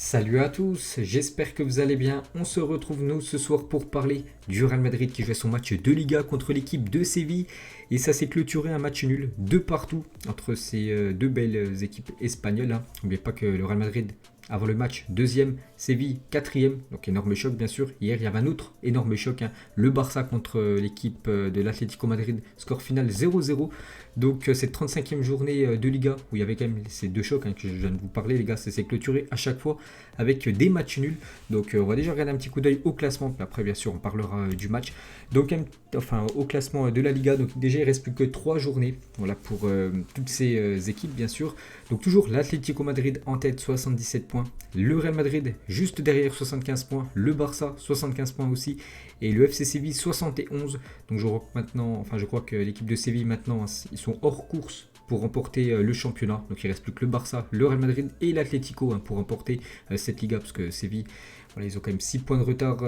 Salut à tous, j'espère que vous allez bien. On se retrouve nous ce soir pour parler du Real Madrid qui jouait son match de Liga contre l'équipe de Séville. Et ça s'est clôturé un match nul de partout entre ces deux belles équipes espagnoles. N'oubliez pas que le Real Madrid, avant le match, deuxième, Séville, quatrième. Donc énorme choc bien sûr. Hier il y avait un autre énorme choc. Le Barça contre l'équipe de l'Atlético Madrid, score final 0-0. Donc cette 35e journée de Liga, où il y avait quand même ces deux chocs que je viens de vous parler les gars, ça s'est clôturé à chaque fois avec des matchs nuls. Donc on va déjà regarder un petit coup d'œil au classement, puis après bien sûr on parlera du match. Donc au classement de la Liga, donc déjà il ne reste plus que 3 journées voilà, pour toutes ces équipes bien sûr. Donc toujours l'Atlético Madrid en tête 77 points, le Real Madrid juste derrière 75 points, le Barça 75 points aussi et le FC Séville 71. Donc je crois que l'équipe de Séville maintenant ils sont hors course pour remporter le championnat. Donc il ne reste plus que le Barça, le Real Madrid et l'Atlético pour remporter cette Liga, parce que Séville, voilà, ils ont quand même 6 points de retard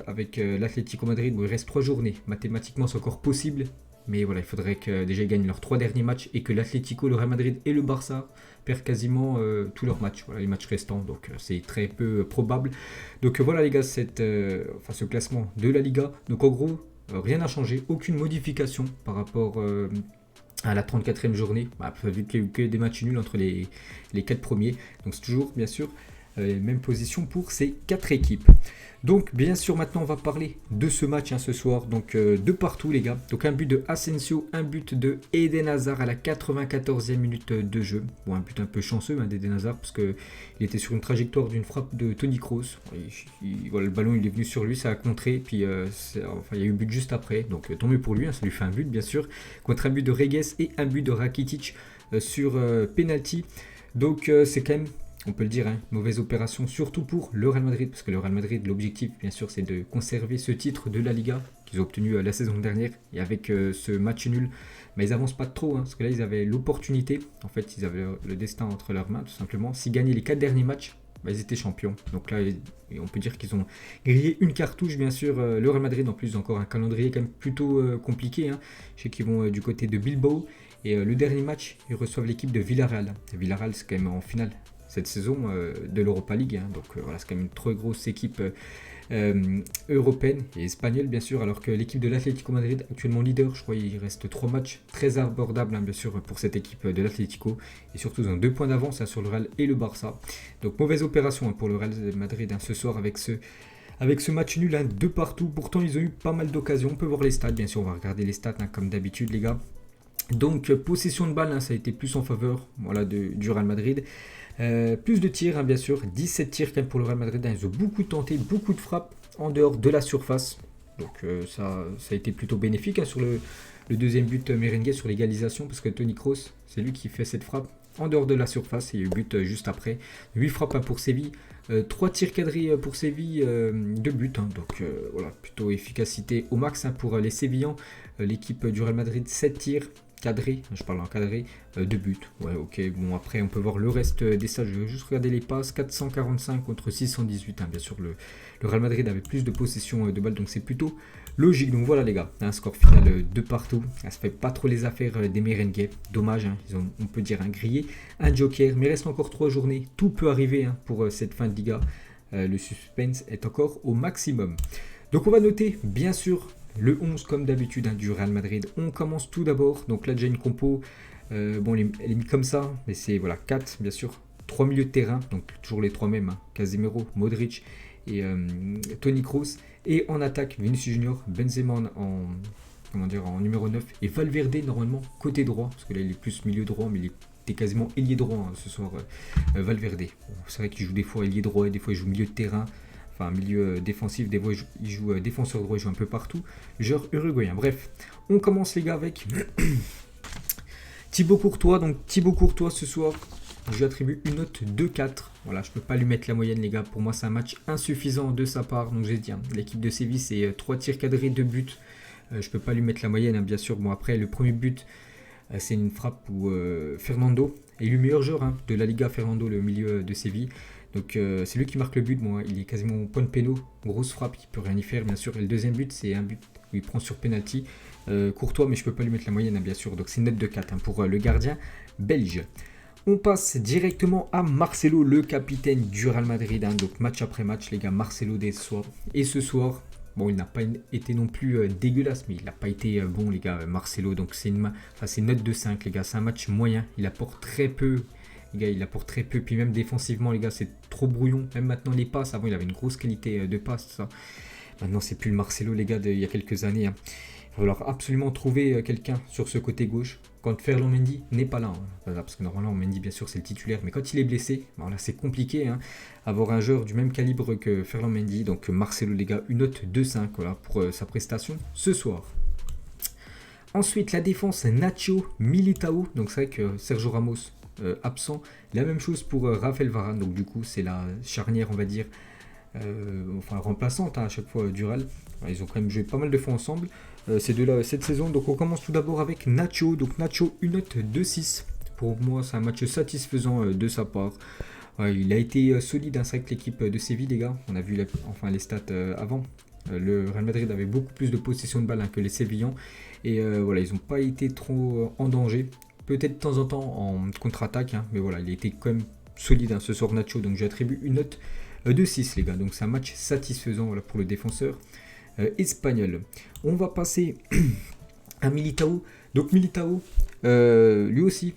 avec l'Atlético Madrid. Bon, il reste 3 journées. Mathématiquement, c'est encore possible. Mais voilà, il faudrait que déjà ils gagnent leurs 3 derniers matchs et que l'Atlético, le Real Madrid et le Barça perdent quasiment tous leurs matchs. Voilà, les matchs restants, donc c'est très peu probable. Donc voilà les gars, ce classement de la Liga. Donc en gros, rien n'a changé, aucune modification par rapport à la 34e journée, vu qu'il n'y a eu que des matchs nuls entre les 4 premiers. Donc c'est toujours, bien sûr, même position pour ces 4 équipes. Donc bien sûr, maintenant on va parler de ce match ce soir. Donc de partout les gars. Donc un but de Asensio, un but de Eden Hazard à la 94e minute de jeu. Bon, un but un peu chanceux d'Eden Hazard, parce qu'il était sur une trajectoire d'une frappe de Toni Kroos. Voilà, le ballon il est venu sur lui, ça a contré, puis il y a eu but juste après. Donc tant mieux pour lui, ça lui fait un but bien sûr. Contre un but de Reguez et un but de Rakitic sur penalty. Donc c'est quand même, on peut le dire, mauvaise opération, surtout pour le Real Madrid, parce que le Real Madrid, l'objectif, bien sûr, c'est de conserver ce titre de la Liga qu'ils ont obtenu la saison dernière. Et avec ce match nul, mais ils n'avancent pas trop, parce que là, ils avaient l'opportunité. En fait, ils avaient le destin entre leurs mains, tout simplement. S'ils gagnaient les 4 derniers matchs, ils étaient champions. Donc là, on peut dire qu'ils ont grillé une cartouche, bien sûr. Le Real Madrid, en plus, encore un calendrier quand même plutôt compliqué. Je sais qu'ils vont du côté de Bilbao. Et le dernier match, ils reçoivent l'équipe de Villarreal. Villarreal, c'est quand même en finale cette saison de l'Europa League. Donc voilà, c'est quand même une très grosse équipe européenne et espagnole, bien sûr. Alors que l'équipe de l'Atlético Madrid, actuellement leader, je crois qu'il reste 3 matchs très abordables, bien sûr, pour cette équipe de l'Atlético. Et surtout, ils ont 2 points d'avance sur le Real et le Barça. Donc mauvaise opération pour le Real Madrid ce soir avec ce match nul de partout. Pourtant, ils ont eu pas mal d'occasions. On peut voir les stats, bien sûr. On va regarder les stats comme d'habitude, les gars. Donc possession de balle, ça a été plus en faveur du Real Madrid. Plus de tirs, bien sûr, 17 tirs quand même pour le Real Madrid. Ils ont beaucoup tenté, beaucoup de frappes en dehors de la surface. Donc ça a été plutôt bénéfique sur le deuxième but merengue, sur l'égalisation, parce que Toni Kroos, c'est lui qui fait cette frappe en dehors de la surface. Il y a eu but juste après. 8 frappes pour Séville, 3 tirs cadrés pour Séville, 2 buts. Donc voilà, plutôt efficacité au max pour les Sévillans. L'équipe du Real Madrid, 7 tirs cadré, je parle en cadré, 2 buts. Ouais, ok, bon, après on peut voir le reste des stats. Je vais juste regarder les passes, 445 contre 618. Bien sûr, le Real Madrid avait plus de possession de balles, donc c'est plutôt logique. Donc voilà les gars, un score final de partout. Ça se fait pas trop les affaires des merengues. Dommage, ils ont, on peut dire, grillé un joker, mais il reste encore 3 journées. Tout peut arriver pour cette fin de Liga. Le suspense est encore au maximum. Donc on va noter, bien sûr, le 11 comme d'habitude du Real Madrid. On commence tout d'abord. Donc là déjà une compo. Bon, elle est mise comme ça. Mais c'est 4 bien sûr. 3 milieux de terrain. Donc toujours les 3 mêmes. Casemiro, Modric et Toni Kroos. Et en attaque, Vinicius Junior, Benzema en numéro 9. Et Valverde normalement côté droit. Parce que là il est plus milieu droit. Mais il était quasiment ailier droit ce soir. Valverde. Bon, c'est vrai qu'il joue des fois ailier droit et des fois il joue milieu de terrain. Enfin, milieu défensif, des fois il joue défenseur droit, il joue un peu partout. Genre uruguayen. Bref, on commence les gars avec Thibaut Courtois. Donc Thibaut Courtois ce soir, je lui attribue une note de 4. Voilà, je peux pas lui mettre la moyenne les gars. Pour moi c'est un match insuffisant de sa part. Donc j'ai dit, l'équipe de Séville c'est 3 tirs cadrés, 2 buts. Je peux pas lui mettre la moyenne bien sûr. Bon après le premier but c'est une frappe où Fernando est le meilleur joueur de la Liga. Fernando, le milieu de Séville. Donc c'est lui qui marque le but. Bon, il est quasiment au point de péno. Grosse frappe, il peut rien y faire bien sûr. Et le deuxième but c'est un but où il prend sur penalty. Courtois, mais je peux pas lui mettre la moyenne bien sûr. Donc c'est une note de 4 pour le gardien belge. On passe directement à Marcelo, le capitaine du Real Madrid. Donc match après match, les gars, Marcelo déçoit. Et ce soir, bon, il n'a pas été non plus dégueulasse, mais il n'a pas été bon, les gars, Marcelo. Donc c'est une note de 5, les gars. C'est un match moyen. Il apporte très peu. Les gars, il apporte très peu. Puis même défensivement, les gars, c'est trop brouillon. Même maintenant, les passes. Avant, il avait une grosse qualité de passe, tout ça. Maintenant, c'est plus le Marcelo, les gars, d'il y a quelques années. Il va falloir absolument trouver quelqu'un sur ce côté gauche. Quand Ferland Mendy n'est pas là, hein. Parce que normalement Mendy bien sûr c'est le titulaire, mais quand il est blessé, bon, là c'est compliqué, hein, avoir un joueur du même calibre que Ferland Mendy. Donc Marcelo, les gars, une note de 5 voilà, pour sa prestation ce soir. Ensuite la défense, Nacho, Militao, donc c'est vrai que Sergio Ramos absent. La même chose pour Raphaël Varane, donc du coup c'est la charnière on va dire remplaçante, hein, à chaque fois du Real. Ils ont quand même joué pas mal de fois ensemble, ces deux-là, cette saison. Donc on commence tout d'abord avec Nacho. Donc Nacho, une note de 6. Pour moi, c'est un match satisfaisant de sa part. Il a été solide, hein, c'est vrai que l'équipe de Séville, les gars, on a vu les stats avant. Le Real Madrid avait beaucoup plus de possession de balle, hein, que les Sévillans. Et voilà, ils n'ont pas été trop en danger. Peut-être de temps en temps en contre-attaque, hein, mais voilà, il a été quand même solide, hein, ce soir Nacho. Donc j'attribue une note de 6, les gars. Donc c'est un match satisfaisant, voilà, pour le défenseur espagnol. On va passer à Militao. Donc Militao, lui aussi,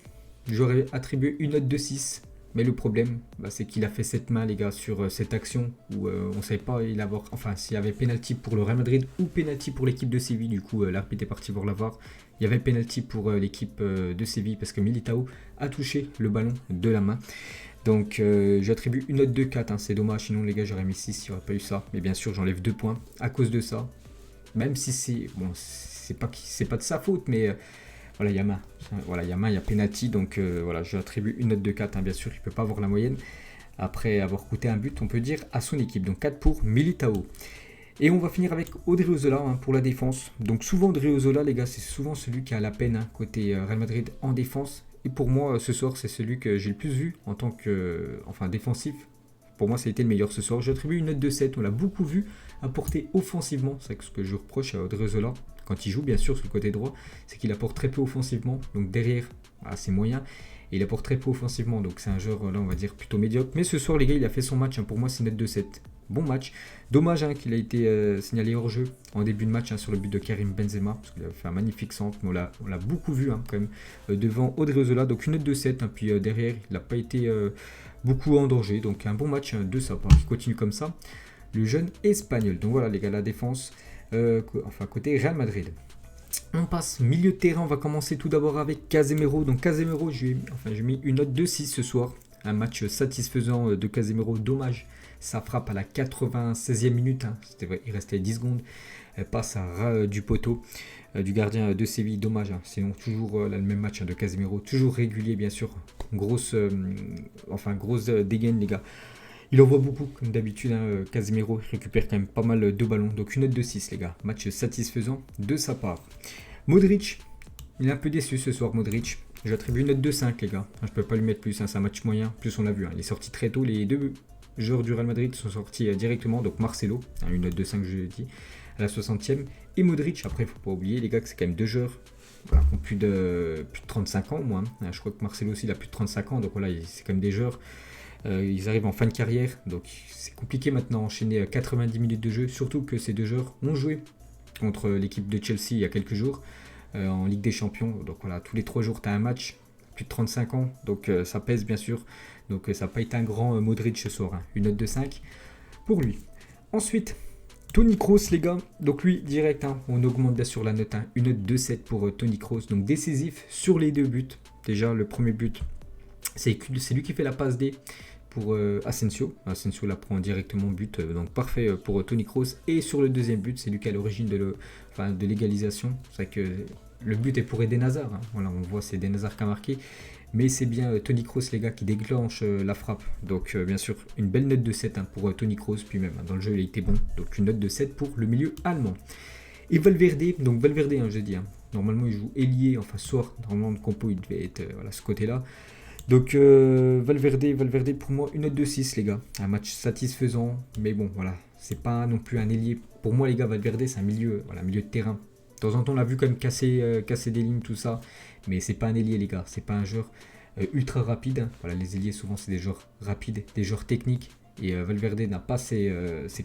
j'aurais attribué une note de 6. Mais le problème, c'est qu'il a fait cette main, les gars, sur cette action où on ne savait pas s'il y avait pénalty pour le Real Madrid ou pénalty pour l'équipe de Séville. Du coup, l'arbitre est parti voir la VAR. Il y avait pénalty pour l'équipe de Séville parce que Militao a touché le ballon de la main. Donc j'attribue une note de 4, hein. C'est dommage, sinon les gars j'aurais mis 6 s'il n'y aurait pas eu ça. Mais bien sûr j'enlève 2 points à cause de ça. Même si c'est pas de sa faute, mais voilà, il y a main. Voilà, il y a main, il y a penalty. Donc voilà, j'attribue une note de 4, hein. Bien sûr il ne peut pas avoir la moyenne. Après avoir coûté un but, on peut dire, à son équipe. Donc 4 pour Militao. Et on va finir avec Odriozola, hein, pour la défense. Donc souvent Odriozola, les gars, c'est souvent celui qui a la peine, hein, côté Real Madrid en défense. Et pour moi, ce soir, c'est celui que j'ai le plus vu en tant que défensif. Pour moi, ça a été le meilleur ce soir. J'attribue une note de 7. On l'a beaucoup vu apporter offensivement. C'est ce que je reproche à Odriozola quand il joue, bien sûr, sur le côté droit. C'est qu'il apporte très peu offensivement. Donc derrière, c'est moyen. Et il apporte très peu offensivement. Donc c'est un joueur, là, on va dire, plutôt médiocre. Mais ce soir, les gars, il a fait son match, hein. Pour moi, c'est une note de 7. Bon match. Dommage, hein, qu'il a été signalé hors jeu en début de match, hein, sur le but de Karim Benzema, parce qu'il a fait un magnifique centre. Mais on l'a beaucoup vu, hein, quand même, devant Odriozola. Donc une note de 7. Hein, puis derrière, il n'a pas été beaucoup en danger. Donc un bon match, hein, de sa part. Il continue comme ça, le jeune espagnol. Donc voilà les gars, la défense côté Real Madrid. On passe milieu de terrain. On va commencer tout d'abord avec Casemiro. Donc Casemiro, j'ai mis une note de 6 ce soir. Un match satisfaisant de Casemiro. Dommage, ça frappe à la 96e minute, hein. C'était vrai, il restait 10 secondes. Elle passe à ras du poteau du gardien de Séville. Dommage, hein. Sinon toujours le même match, hein, de Casemiro. Toujours régulier, bien sûr. Grosse dégaine, les gars. Il envoie beaucoup, comme d'habitude, hein. Casemiro récupère quand même pas mal de ballons. Donc une note de 6, les gars. Match satisfaisant de sa part. Modric, il est un peu déçu ce soir, Modric. J'attribue une note de 5, les gars. Je ne peux pas lui mettre plus, hein. C'est un match moyen. Plus on l'a vu, hein. Il est sorti très tôt. Les deux joueurs du Real Madrid sont sortis directement. Donc Marcelo, hein, une note de 5, je l'ai dit, à la 60e. Et Modric, après, il ne faut pas oublier, les gars, que c'est quand même deux joueurs, voilà, qui ont plus de 35 ans au moins. Je crois que Marcelo aussi, il a plus de 35 ans. Donc voilà, c'est quand même des joueurs. Ils arrivent en fin de carrière. Donc c'est compliqué maintenant d'enchaîner 90 minutes de jeu. Surtout que ces deux joueurs ont joué contre l'équipe de Chelsea il y a quelques jours, en Ligue des Champions. Donc voilà, tous les 3 jours, tu as un match. Plus de 35 ans. Donc ça pèse, bien sûr. Donc ça n'a pas été un grand Modric ce soir, hein. Une note de 5 pour lui. Ensuite, Toni Kroos, les gars. Donc lui, direct, hein, on augmente bien sûr la note, hein. Une note de 7 pour Toni Kroos. Donc décisif sur les 2 buts. Déjà, le premier but, c'est lui qui fait la passe D pour Asensio. Asensio la prend directement but. Donc parfait pour Toni Kroos. Et sur le deuxième but, c'est lui qui est à l'origine de l'égalisation. C'est vrai que le but est pour Eden Hazard, hein. Voilà, on voit, c'est Eden Hazard qui a marqué. Mais c'est bien Toni Kroos, les gars, qui déclenche la frappe. Donc bien sûr, une belle note de 7, hein, pour Toni Kroos. Puis même, hein, dans le jeu, il a été bon. Donc une note de 7 pour le milieu allemand. Et Valverde, donc Valverde, hein, je dis, hein, normalement il joue ailier, soir, normalement le compo il devait être ce côté-là. Donc Valverde, pour moi, une note de 6, les gars. Un match satisfaisant, mais bon, voilà, c'est pas non plus un ailier. Pour moi, les gars, Valverde, c'est un milieu de terrain. De temps en temps, on l'a vu quand même casser des lignes, tout ça. Mais c'est pas un ailier, les gars. C'est pas un joueur ultra rapide. Hein. Voilà, les ailiers souvent c'est des joueurs rapides, des joueurs techniques. Et Valverde n'a pas ces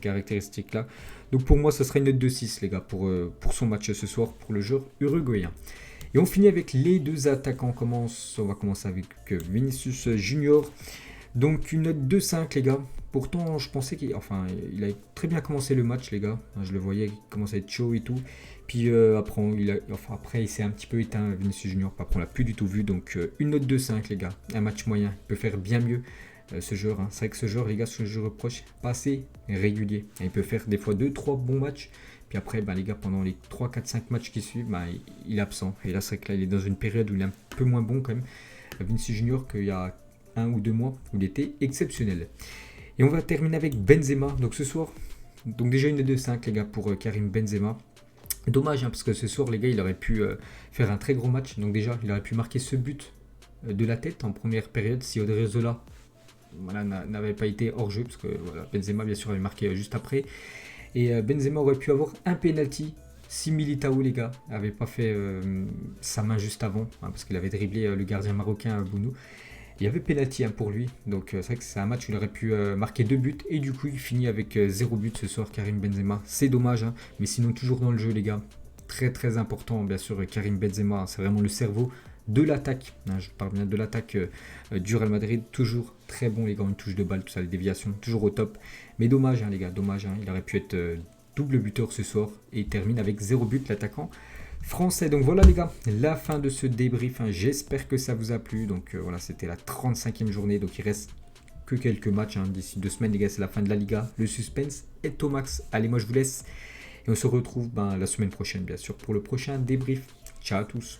caractéristiques-là. Donc pour moi, ce sera une note de 6, les gars, pour son match ce soir, pour le joueur uruguayen. Et on finit avec les deux attaquants. On va commencer avec Vinicius Junior. Donc une note de 5, les gars. Pourtant, je pensais qu'il a très bien commencé le match, les gars. Je le voyais, il commençait à être chaud et tout. Puis après, il s'est un petit peu éteint, Vinicius Junior. Après, on l'a plus du tout vu. Donc une note de 5, les gars. Un match moyen. Il peut faire bien mieux. Ce joueur, hein. C'est vrai que ce joueur, les gars, ce que je reproche, pas assez régulier. Et il peut faire des fois 2-3 bons matchs. Puis après, les gars, pendant les 3, 4, 5 matchs qui suivent, il est absent. Et là, c'est vrai que là, il est dans une période où il est un peu moins bon quand même. Vinicius Junior, qu'il y a 1 ou 2 mois, où il était exceptionnel. Et on va terminer avec Benzema. Donc ce soir, déjà une de 5, les gars, pour Karim Benzema. Dommage, hein, parce que ce soir, les gars, il aurait pu faire un très gros match. Donc déjà, il aurait pu marquer ce but de la tête en première période si Odriozola n'avait pas été hors jeu, parce que Benzema bien sûr avait marqué juste après, et Benzema aurait pu avoir un penalty si Militao, les gars, n'avait pas fait sa main juste avant, hein, parce qu'il avait dribblé le gardien marocain Bounou. Il y avait penalty, hein, pour lui, donc c'est vrai que c'est un match où il aurait pu marquer 2 buts, et du coup il finit avec 0 but ce soir, Karim Benzema. C'est dommage, hein, mais sinon toujours dans le jeu, les gars. Très très important, bien sûr, Karim Benzema, c'est vraiment le cerveau de l'attaque, hein, je parle bien de l'attaque du Real Madrid, toujours très bon, les gars, une touche de balle, tout ça, les déviations, toujours au top. Mais dommage, hein, les gars, dommage, hein, il aurait pu être double buteur ce soir, et il termine avec 0 but, l'attaquant français. Donc voilà, les gars, la fin de ce débrief, hein. J'espère que ça vous a plu. Donc voilà, c'était la 35e journée, donc il reste que quelques matchs, hein. D'ici 2 semaines, les gars, c'est la fin de la Liga, le suspense est au max. Allez, moi je vous laisse, et on se retrouve la semaine prochaine, bien sûr, pour le prochain débrief. Ciao à tous.